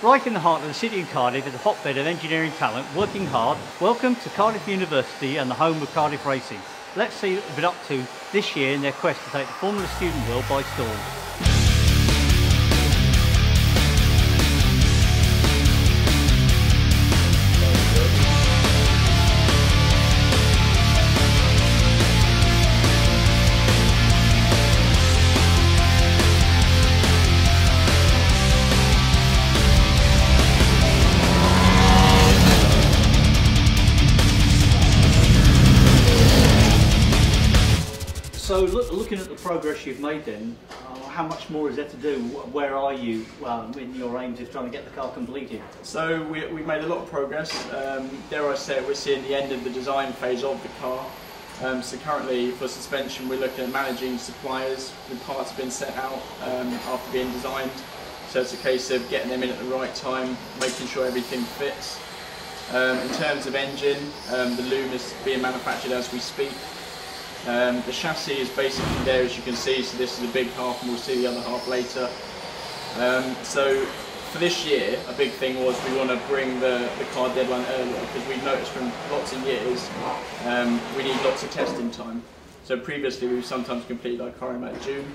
Right in the heart of the city of Cardiff is a hotbed of engineering talent working hard. Welcome to Cardiff University and the home of Cardiff Racing. Let's see what they've been up to this year in their quest to take the Formula Student world by storm. So looking at the progress you've made then, how much more is there to do? Where are you in your aims of trying to get the car completed? So we've made a lot of progress. Dare I say it, we're seeing the end of the design phase of the car. So currently for suspension we're looking at managing suppliers. The parts have been set out after being designed. So it's a case of getting them in at the right time, making sure everything fits. In terms of engine, the loom is being manufactured as we speak. The chassis is basically there, as you can see, so this is a big half and we'll see the other half later. So for this year, a big thing was we want to bring the car deadline earlier, because we've noticed from lots of years we need lots of testing time. So previously we've sometimes completed our car in about June,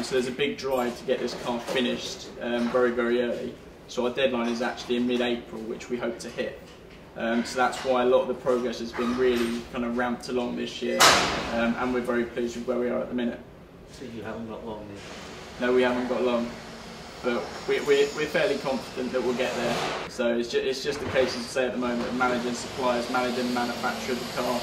so there's a big drive to get this car finished very, very early. So our deadline is actually in mid-April, which we hope to hit. So that's why a lot of the progress has been really kind of ramped along this year, and we're very pleased with where we are at the minute. So you haven't got long then? No, we haven't got long, but we're fairly confident that we'll get there. So it's just a case, as I say at the moment, of managing suppliers, managing the manufacture of the car,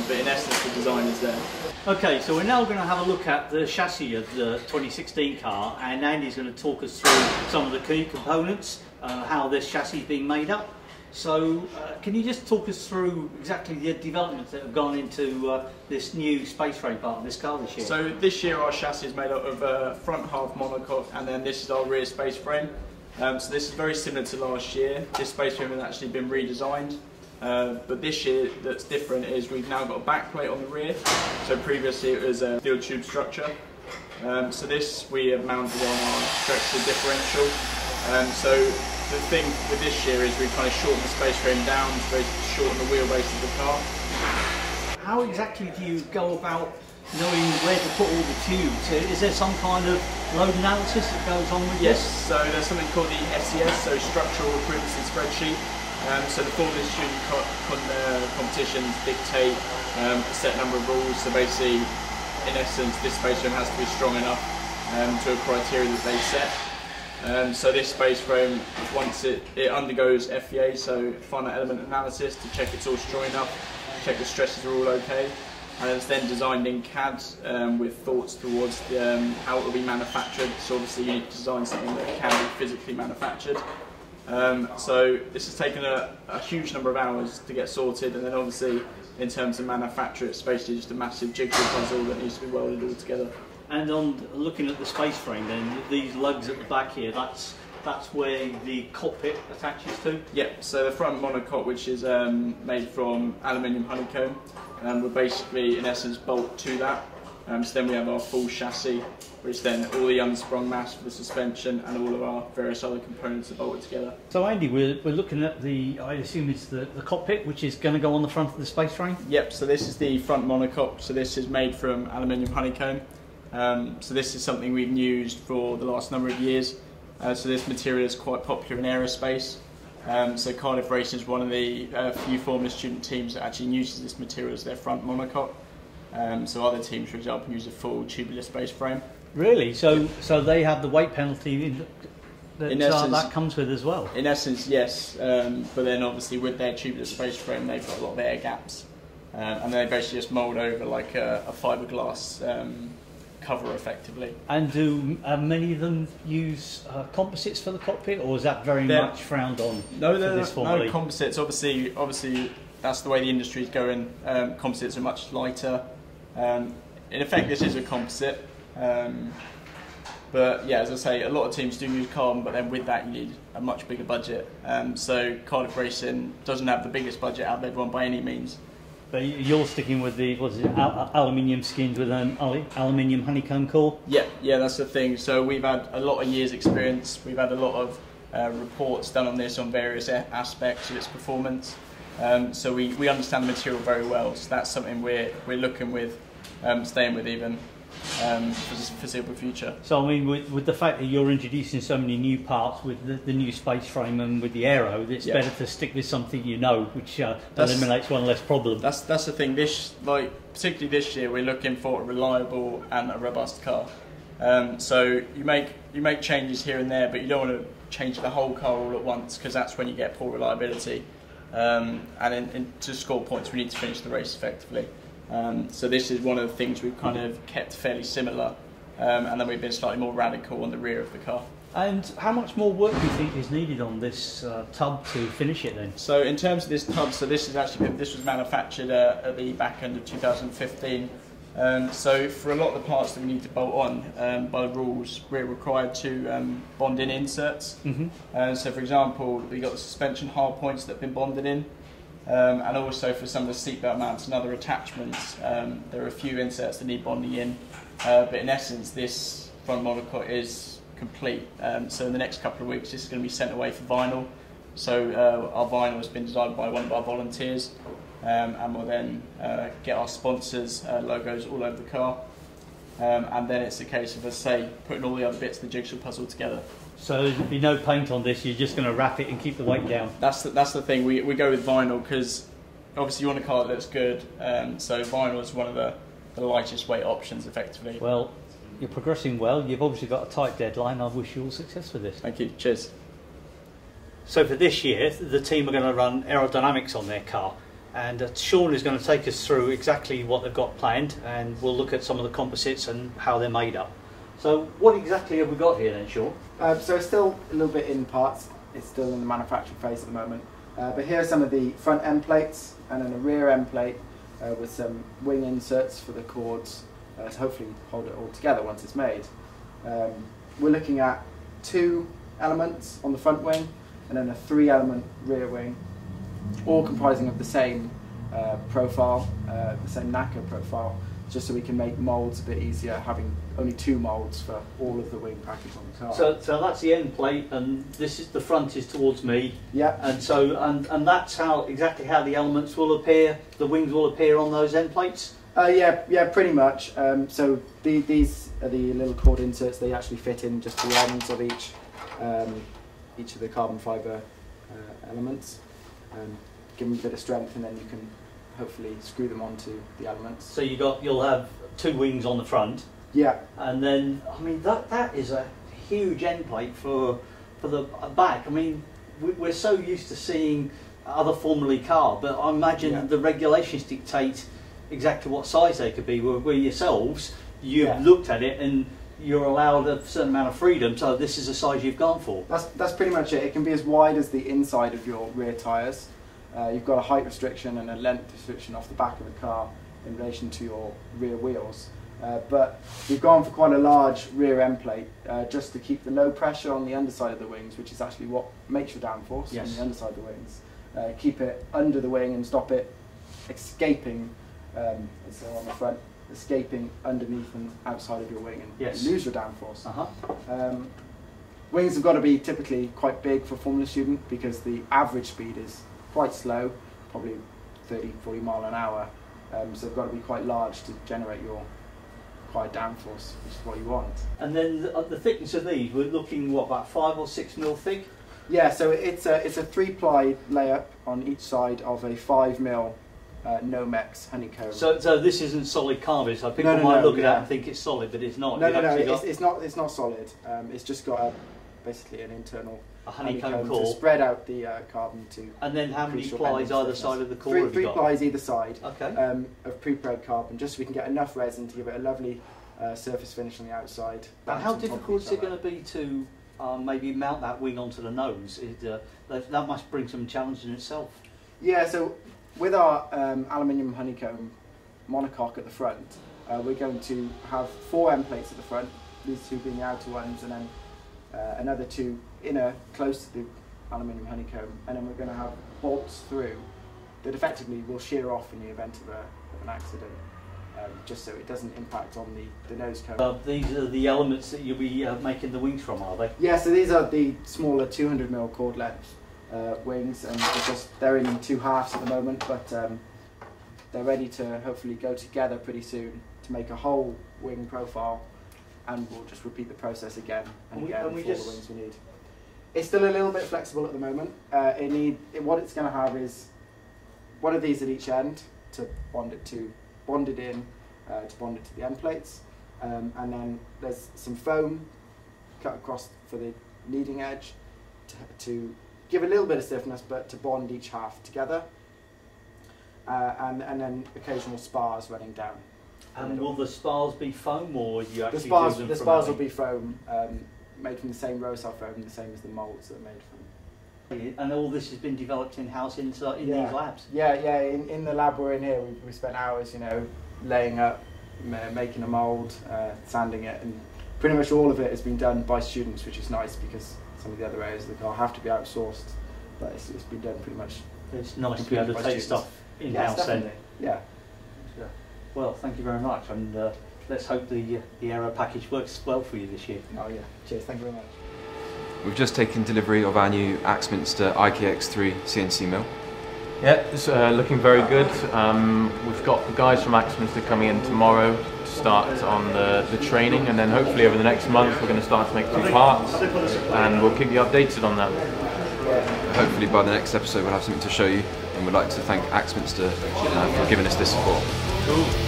but in essence the design is there. Okay, so we're now going to have a look at the chassis of the 2016 car, and Andy's going to talk us through some of the key components, how this chassis is being made up. So can you just talk us through exactly the developments that have gone into this new space frame part of this car this year? So this year our chassis is made up of front half monocoque, and then this is our rear space frame. So this is very similar to last year. This space frame has actually been redesigned, but this year that's different is we've now got a backplate on the rear. So previously it was a steel tube structure. So this we have mounted on our stretcher differential. So the thing with this year is we've kind of shortened the space frame down to shorten the wheelbase of the car. How exactly do you go about knowing where to put all the tubes? Is there some kind of load analysis that goes on with this? Yes, this? so there's something called the SES, so Structural Frequency Spreadsheet. So the Formula Student competitions dictate a set number of rules. So basically, in essence, this space frame has to be strong enough to a criteria that they set. So this space frame, once it undergoes FEA, so finite element analysis, to check it's all strong enough, check the stresses are all okay, and it's then designed in CAD with thoughts towards how it will be manufactured. So obviously you need to design something that can be physically manufactured. So this has taken a huge number of hours to get sorted, and then obviously in terms of manufacture it's basically just a massive jigsaw puzzle that needs to be welded all together. And on looking at the space frame then, these lugs at the back here, that's where the cockpit attaches to? Yep, so the front monocoque, which is made from aluminium honeycomb, will basically in essence bolt to that. So then we have our full chassis, which then all the unsprung mass for the suspension and all of our various other components are bolted together. So Andy, we're looking at I assume it's the cockpit, which is going to go on the front of the space frame? Yep, so this is the front monocoque, so this is made from aluminium honeycomb. So this is something we've used for the last number of years. So this material is quite popular in aerospace. So Cardiff Racing is one of the few Formula Student teams that actually uses this material as their front monocoque. So other teams, for example, use a full tubular space frame. Really? So they have the weight penalty that comes with as well? In essence, yes. But then obviously with their tubular space frame, they've got a lot of air gaps. And they basically just mould over like a fiberglass cover effectively. And do many of them use composites for the cockpit, or is that very much frowned on? No composites. Obviously that's the way the industry is going. Composites are much lighter. In effect this is a composite, but yeah, as I say, a lot of teams do use carbon, but then with that you need a much bigger budget. So Cardiff Racing doesn't have the biggest budget out of everyone by any means. But you're sticking with the aluminium skins with an aluminium honeycomb core? Yeah, that's the thing. So we've had a lot of years experience. We've had a lot of reports done on this on various aspects of its performance. So we understand the material very well. So that's something we're looking with, staying with even for the foreseeable future. So I mean, with the fact that you're introducing so many new parts with the new space frame and with the aero, it's better to stick with something you know, which eliminates one less problem. That's the thing. Particularly this year, we're looking for a reliable and a robust car. So you make changes here and there, but you don't want to change the whole car all at once, because that's when you get poor reliability. And to score points, we need to finish the race effectively. So this is one of the things we've kind of kept fairly similar, and then we've been slightly more radical on the rear of the car. And how much more work do you think is needed on this tub to finish it then? So in terms of this tub, so this was manufactured at the back end of 2015. So for a lot of the parts that we need to bolt on, by the rules, we're required to bond in inserts. So for example, we've got the suspension hard points that have been bonded in, and also for some of the seatbelt mounts and other attachments, there are a few inserts that need bonding in, but in essence this front monocoque is complete. So in the next couple of weeks this is going to be sent away for vinyl. So our vinyl has been designed by one of our volunteers, and we'll then get our sponsors' logos all over the car, and then it's a case of, as I say, putting all the other bits of the jigsaw puzzle together. So there'll be no paint on this, you're just going to wrap it and keep the weight down? That's the thing, we go with vinyl because obviously you want a car that looks good, so vinyl is one of the lightest weight options effectively. Well, you're progressing well, you've obviously got a tight deadline. I wish you all success with this. Thank you, cheers. So for this year, the team are going to run aerodynamics on their car, and Sean is going to take us through exactly what they've got planned, and we'll look at some of the composites and how they're made up. So what exactly have we got here then, Sean? So it's still a little bit in parts, it's still in the manufacturing phase at the moment, but here are some of the front end plates and then a rear end plate with some wing inserts for the cords to hopefully hold it all together once it's made. We're looking at 2 elements on the front wing and then a 3-element rear wing, all comprising of the same profile, the same NACA profile, just so we can make moulds a bit easier, having only 2 moulds for all of the wing package on the car. So that's the end plate, and this is the front is towards me. Yeah. And so and that's exactly how the elements will appear. The wings will appear on those end plates. Yeah, pretty much. So these are the little cord inserts. They actually fit in just the ends of each of the carbon fibre elements. Give them a bit of strength, and then you can hopefully screw them onto the elements. So you'll have 2 wings on the front. Yeah. And then I mean that is a huge end plate for the back. I mean we're so used to seeing other Formula E car, but I imagine the regulations dictate exactly what size they could be. Where yourselves, you've looked at it and you're allowed a certain amount of freedom, so this is the size you've gone for. That's pretty much it. It can be as wide as the inside of your rear tyres. You've got a height restriction and a length restriction off the back of the car in relation to your rear wheels. But we've gone for quite a large rear end plate just to keep the low pressure on the underside of the wings, which is actually what makes your downforce on the underside of the wings. Keep it under the wing and stop it escaping, so on the front, escaping underneath and outside of your wing, and you lose your downforce. Wings have got to be typically quite big for Formula Student because the average speed is quite slow, probably 30-40 mile an hour. So they've got to be quite large to generate your required downforce, which is what you want. And then the thickness of these, we're looking what, about 5 or 6 mil thick? Yeah, so it's a 3-ply layup on each side of a 5 mil Nomex honeycomb. So this isn't solid carbon. So people might look at that and think it's solid, but it's not. No, it's not solid. It's just got basically an internal honeycomb core to spread out the carbon to. And then how many plies either side of the core have you got? 3 plies either side. Okay. Of pre-preg carbon, just so we can get enough resin to give it a lovely surface finish on the outside. And how difficult is it going to be to maybe mount that wing onto the nose? That must bring some challenge in itself. Yeah. So with our aluminium honeycomb monocoque at the front, we're going to have 4 end plates at the front, these 2 being the outer ones, and then another 2 inner close to the aluminium honeycomb, and then we're going to have bolts through that effectively will shear off in the event of an accident. just so it doesn't impact on the nose cone. These are the elements that you'll be making the wings from, are they? Yeah, so these are the smaller 200mm chord length wings, and they're in 2 halves at the moment, but they're ready to hopefully go together pretty soon to make a whole wing profile, and we'll just repeat the process again and again for all the wings we need. It's still a little bit flexible at the moment. What it's going to have is one of these at each end to bond it in to bond it to the end plates, and then there's some foam cut across for the leading edge to give a little bit of stiffness, but to bond each half together, and then occasional spars running down. And will the spars be foam, or you actually the spars will be foam, made from the same Rosal foam, the same as the moulds that are made from. And all this has been developed in-house in these labs? Yeah, in the lab we're in here, we spent hours, laying up, making a mould, sanding it, and pretty much all of it has been done by students, which is nice because some of the other areas of the car have to be outsourced, but it's been done pretty much. It's nice to be able to take stuff in-house then. Yeah. Well, thank you very much, and let's hope the aero package works well for you this year. Oh yeah, cheers, thank you very much. We've just taken delivery of our new Axminster IKX3 CNC mill. Yeah, it's looking very good. We've got the guys from Axminster coming in tomorrow to start on the training, and then hopefully over the next month we're going to start to make 2 parts, and we'll keep you updated on that. Hopefully by the next episode we'll have something to show you, and we'd like to thank Axminster for giving us this support. Cool.